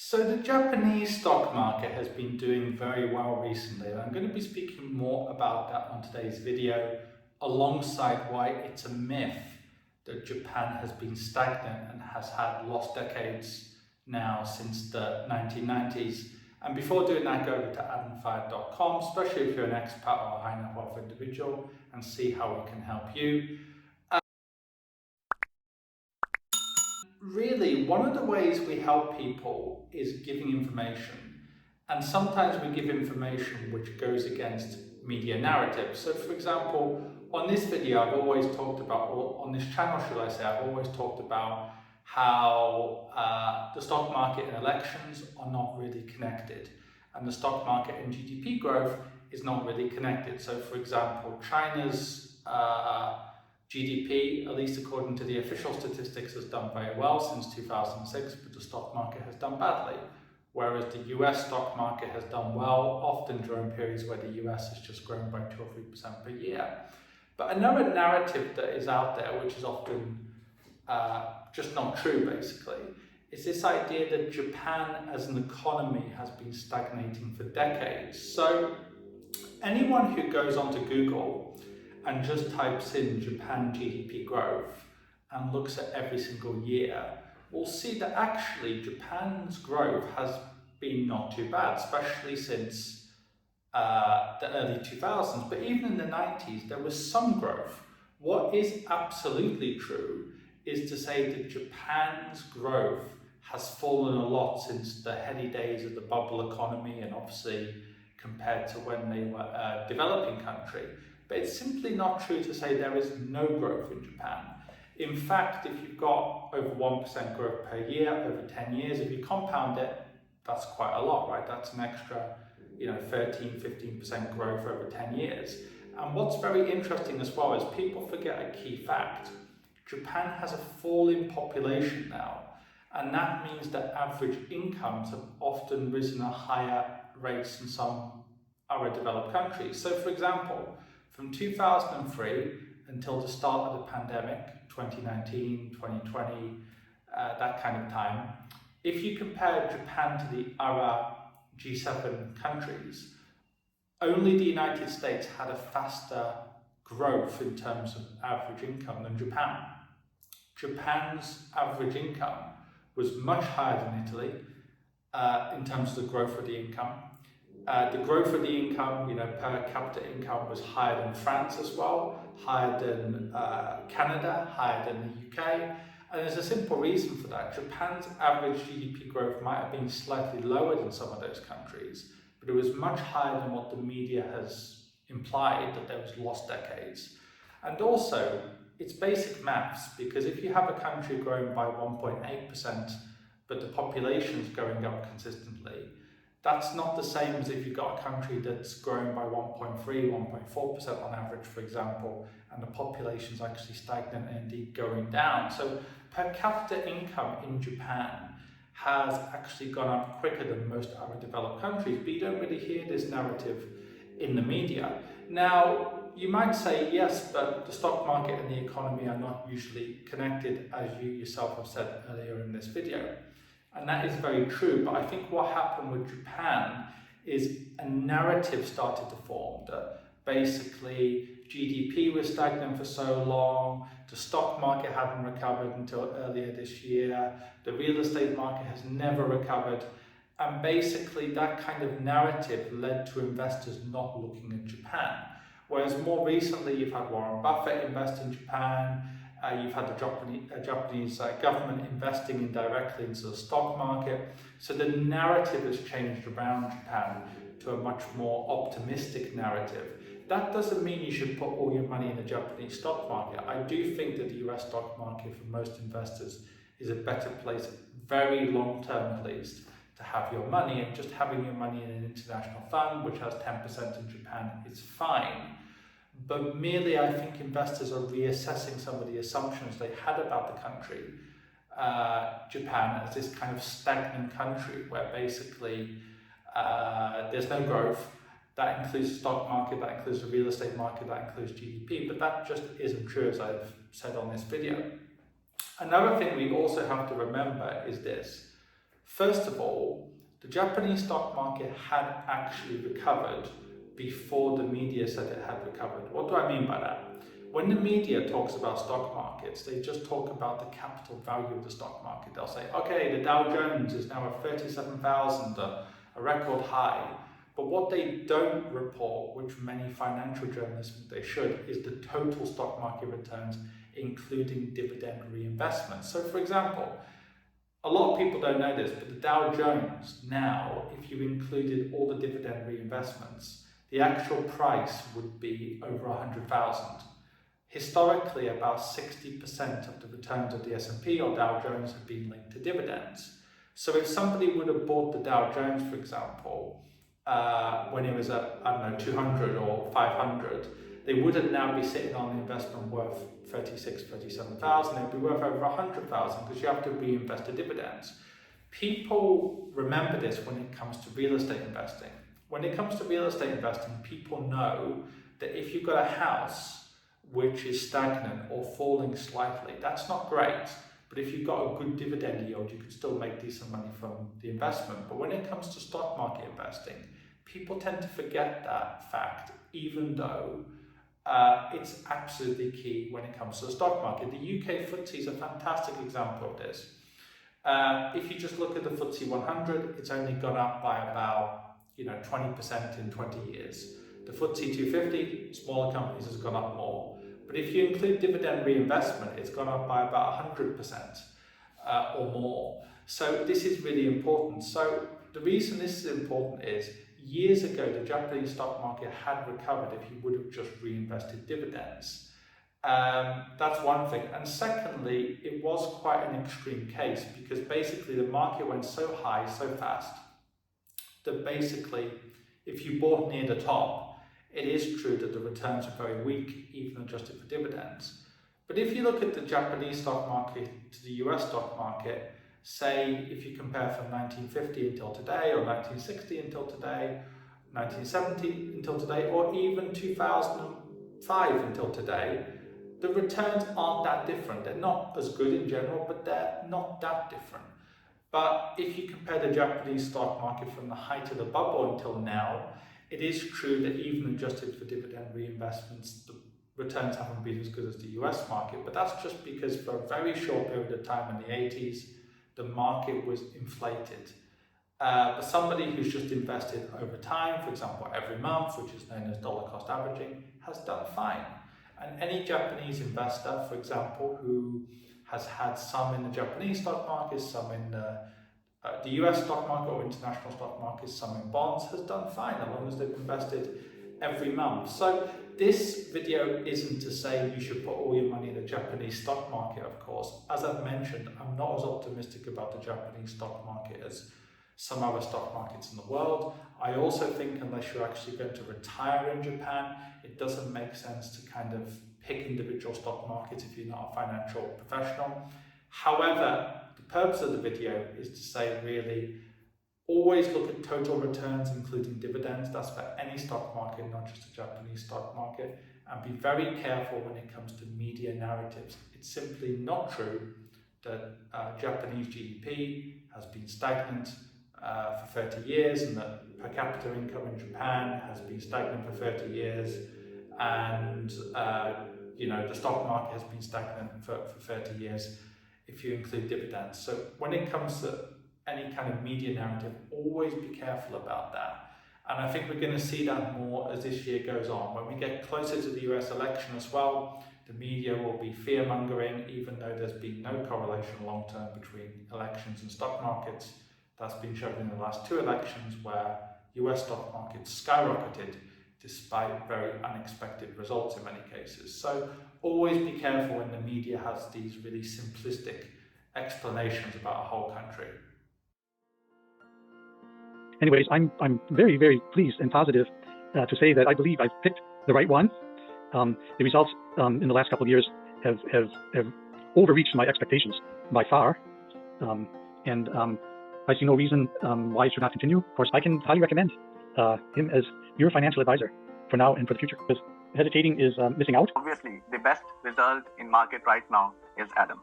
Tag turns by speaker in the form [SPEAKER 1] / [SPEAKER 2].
[SPEAKER 1] So the Japanese stock market has been doing very well recently, and I'm going to be speaking more about that on today's video, alongside why it's a myth that Japan has been stagnant and has had lost decades now since the 1990s. And before doing that, go over to infuriated.com, especially if you're an expat or a high net worth individual, and see how we can help you. Really, one of the ways we help people is giving information, and sometimes we give information which goes against media narratives. So for example, on this video I've always talked about, or on this channel should I say, I've always talked about how the stock market and elections are not really connected, and the stock market and GDP growth is not really connected. So for example, China's GDP, at least according to the official statistics, has done very well since 2006, but the stock market has done badly. Whereas the US stock market has done well, often during periods where the US has just grown by 2 or 3% per year. But another narrative that is out there, which is often just not true basically, is this idea that Japan as an economy has been stagnating for decades. So anyone who goes onto Google and just types in Japan GDP growth and looks at every single year, we'll see that actually Japan's growth has been not too bad, especially since the early 2000s. But even in the 90s, there was some growth. What is absolutely true is to say that Japan's growth has fallen a lot since the heady days of the bubble economy, and obviously compared to when they were a developing country. But it's simply not true to say there is no growth in Japan. In fact, if you've got over 1% growth per year over 10 years, if you compound it, that's quite a lot, right? That's an extra 13, 15% growth over 10 years. And what's very interesting as well is people forget a key fact. Japan has a falling population now, and that means that average incomes have often risen at higher rates than some other developed countries. So for example, from 2003 until the start of the pandemic, 2019, 2020, that kind of time, if you compare Japan to the other G7 countries, only the United States had a faster growth in terms of average income than Japan. Japan's average income was much higher than Italy in terms of the growth of the income. The growth of the income, per capita income, was higher than France as well, higher than Canada, higher than the UK. And there's a simple reason for that. Japan's average GDP growth might have been slightly lower than some of those countries, but it was much higher than what the media has implied, that there was lost decades. And also, it's basic maths, because if you have a country growing by 1.8%, but the population's going up consistently, that's not the same as if you've got a country that's growing by 1.3, 1.4% on average, for example, and the population's actually stagnant and indeed going down. So per capita income in Japan has actually gone up quicker than most other developed countries, but you don't really hear this narrative in the media. Now, you might say, yes, but the stock market and the economy are not usually connected, as you yourself have said earlier in this video. And that is very true, but I think what happened with Japan is a narrative started to form that basically GDP was stagnant for so long, the stock market hadn't recovered until earlier this year, the real estate market has never recovered, and basically that kind of narrative led to investors not looking at Japan. Whereas more recently you've had Warren Buffett invest in Japan, you've had the Japanese government investing indirectly into the stock market. So the narrative has changed around Japan to a much more optimistic narrative. That doesn't mean you should put all your money in the Japanese stock market. I do think that the US stock market for most investors is a better place, very long term at least, to have your money, and just having your money in an international fund which has 10% in Japan is fine. But merely, I think investors are reassessing some of the assumptions they had about the country, Japan, as this kind of stagnant country where basically there's no growth. That includes the stock market, that includes the real estate market, that includes GDP, but that just isn't true, as I've said on this video. Another thing we also have to remember is this. First of all, the Japanese stock market had actually recovered before the media said it had recovered. What do I mean by that? When the media talks about stock markets, they just talk about the capital value of the stock market. They'll say, okay, the Dow Jones is now at 37,000, a record high. But what they don't report, which many financial journalists think they should, is the total stock market returns, including dividend reinvestment. So for example, a lot of people don't know this, but the Dow Jones now, if you included all the dividend reinvestments, the actual price would be over 100,000. Historically, about 60% of the returns of the S&P or Dow Jones have been linked to dividends. So if somebody would have bought the Dow Jones, for example, when it was at, 200 or 500, they wouldn't now be sitting on the investment worth 37,000, it would be worth over 100,000 because you have to reinvest the dividends. People remember this when it comes to real estate investing. When it comes to real estate investing, people know that if you've got a house which is stagnant or falling slightly, that's not great. But if you've got a good dividend yield, you can still make decent money from the investment. But when it comes to stock market investing, people tend to forget that fact, even though it's absolutely key when it comes to the stock market. The UK FTSE is a fantastic example of this. If you just look at the FTSE 100, it's only gone up by about 20% in 20 years. The FTSE 250, smaller companies, has gone up more. But if you include dividend reinvestment, it's gone up by about 100% or more. So this is really important. So the reason this is important is years ago, the Japanese stock market had recovered if you would have just reinvested dividends. That's one thing. And secondly, it was quite an extreme case because basically the market went so high, so fast, that basically if you bought near the top, it is true that the returns are very weak, even adjusted for dividends. But if you look at the Japanese stock market to the US stock market, say if you compare from 1950 until today, or 1960 until today, 1970 until today, or even 2005 until today, the returns aren't that different. They're not as good in general, but they're not that different. But if you compare the Japanese stock market from the height of the bubble until now, it is true that even adjusted for dividend reinvestments, the returns haven't been as good as the US market, but that's just because for a very short period of time in the 80s, the market was inflated. But somebody who's just invested over time, for example, every month, which is known as dollar cost averaging, has done fine. And any Japanese investor, for example, who has had some in the Japanese stock market, some in the US stock market or international stock markets, some in bonds, has done fine as long as they've invested every month. So this video isn't to say you should put all your money in the Japanese stock market, of course. As I've mentioned, I'm not as optimistic about the Japanese stock market as some other stock markets in the world. I also think unless you're actually going to retire in Japan, it doesn't make sense to kind of pick individual stock markets if you're not a financial professional. However, the purpose of the video is to say really, always look at total returns, including dividends. That's for any stock market, not just the Japanese stock market. And be very careful when it comes to media narratives. It's simply not true that Japanese GDP has been stagnant for 30 years and that per capita income in Japan has been stagnant for 30 years and the stock market has been stagnant for 30 years if you include dividends. So when it comes to any kind of media narrative, always be careful about that. And I think we're going to see that more as this year goes on. When we get closer to the US election as well, the media will be fear-mongering, even though there's been no correlation long-term between elections and stock markets. That's been shown in the last two elections where US stock markets skyrocketed despite very unexpected results in many cases. So always be careful when the media has these really simplistic explanations about a whole country.
[SPEAKER 2] Anyways, I'm very, very pleased and positive to say that I believe I've picked the right one. The results in the last couple of years have overreached my expectations by far. And I see no reason why it should not continue. Of course, I can highly recommend him as your financial advisor for now and for the future, because hesitating is missing out.
[SPEAKER 3] Obviously, the best result in market right now is Adam.